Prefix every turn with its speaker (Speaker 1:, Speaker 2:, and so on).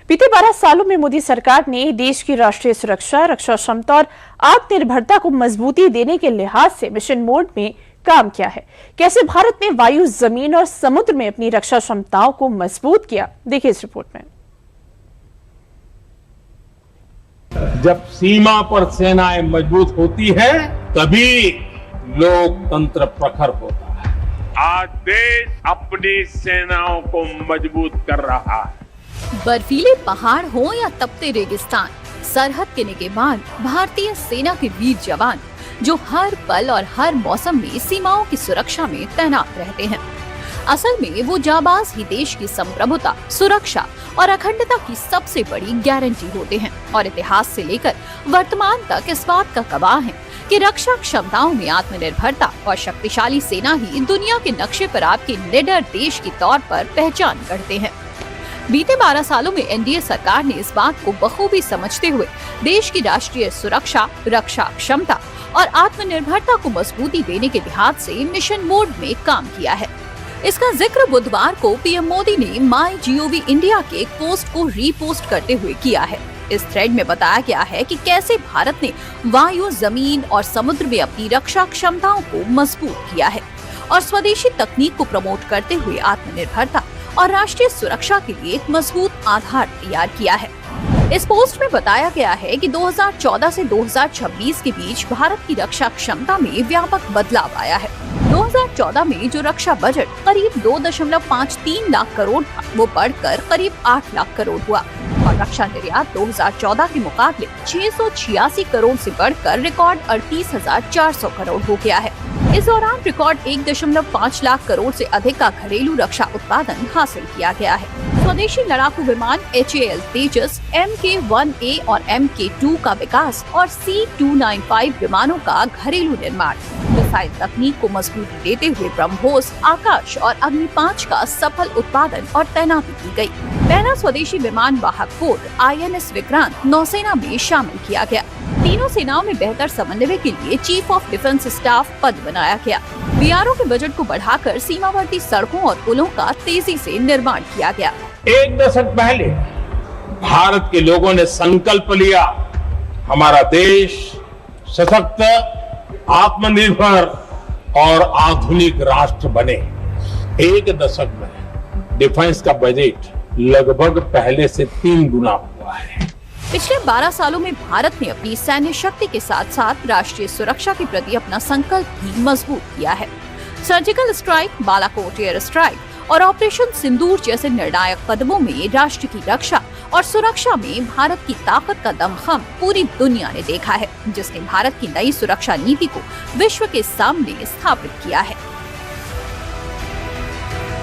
Speaker 1: बीते 12 सालों में मोदी सरकार ने देश की राष्ट्रीय सुरक्षा, रक्षा क्षमता और आत्मनिर्भरता को मजबूती देने के लिहाज से मिशन मोड में काम किया है। कैसे भारत ने वायु, जमीन और समुद्र में अपनी रक्षा क्षमताओं को मजबूत किया, देखिए इस रिपोर्ट में।
Speaker 2: जब सीमा पर सेनाएं मजबूत होती है, तभी लोकतंत्र प्रखर होता है।
Speaker 3: आज देश अपनी सेनाओं को मजबूत कर रहा है।
Speaker 4: बर्फीले पहाड़ हो या तपते रेगिस्तान, सरहद के निगहबान भारतीय सेना के वीर जवान जो हर पल और हर मौसम में सीमाओं की सुरक्षा में तैनात रहते हैं। असल में वो जाबाज ही देश की संप्रभुता, सुरक्षा और अखंडता की सबसे बड़ी गारंटी होते हैं और इतिहास से लेकर वर्तमान तक इस बात का गवाह हैं कि रक्षा क्षमताओं में आत्मनिर्भरता और शक्तिशाली सेना ही दुनिया के नक्शे पर आपके निडर देश के तौर पर पहचान करते हैं। बीते 12 सालों में एनडीए सरकार ने इस बात को बखूबी समझते हुए देश की राष्ट्रीय सुरक्षा, रक्षा क्षमता और आत्मनिर्भरता को मजबूती देने के लिहाज से मिशन मोड में काम किया है। इसका जिक्र बुधवार को पीएम मोदी ने MyGov इंडिया के एक पोस्ट को रीपोस्ट करते हुए किया है। इस थ्रेड में बताया गया है कि कैसे भारत ने वायु, जमीन और समुद्र में अपनी रक्षा क्षमताओं को मजबूत किया है और स्वदेशी तकनीक को प्रमोट करते हुए आत्मनिर्भरता और राष्ट्रीय सुरक्षा के लिए एक मजबूत आधार तैयार किया है। इस पोस्ट में बताया गया है कि 2014 से 2026 के बीच भारत की रक्षा क्षमता में व्यापक बदलाव आया है। 2014 में जो रक्षा बजट करीब 2.53 लाख करोड़ था, वो बढ़कर करीब 8 लाख करोड़ हुआ और रक्षा निर्यात 2014 के मुकाबले 686 करोड़ से बढ़कर रिकॉर्ड 38,400 करोड़ हो गया है। इस दौरान रिकॉर्ड 1.5 लाख करोड़ से अधिक का घरेलू रक्षा उत्पादन हासिल किया गया है। स्वदेशी लड़ाकू विमान HAL तेजस, MK-1A और MK-2 का विकास और C-295 विमानों का घरेलू निर्माण, मिसाइल तकनीक को मजबूती देते हुए ब्रह्मोस, आकाश और अग्नि 5 का सफल उत्पादन और तैनाती की गई। पहला स्वदेशी विमान वाहक पोत INS विक्रांत नौसेना में शामिल किया गया। तीनों सेनाओं में बेहतर समन्वय के लिए चीफ ऑफ डिफेंस स्टाफ पद बनाया गया। BRO के बजट को बढ़ाकर सीमावर्ती सड़कों और पुलों का तेजी से निर्माण किया गया।
Speaker 2: एक दशक पहले भारत के लोगों ने संकल्प लिया, हमारा देश सशक्त, आत्मनिर्भर और आधुनिक राष्ट्र बने। एक दशक में डिफेंस का बजट लगभग पहले से 3 गुना हुआ है।
Speaker 4: पिछले 12 सालों में भारत ने अपनी सैन्य शक्ति के साथ साथ राष्ट्रीय सुरक्षा के प्रति अपना संकल्प भी मजबूत किया है। Surgical strike, Balakot air strike और ऑपरेशन सिंदूर जैसे निर्णायक कदमों में राष्ट्र की रक्षा और सुरक्षा में भारत की ताकत का दमखम पूरी दुनिया ने देखा है, जिसने भारत की नई सुरक्षा नीति को विश्व के सामने स्थापित किया है।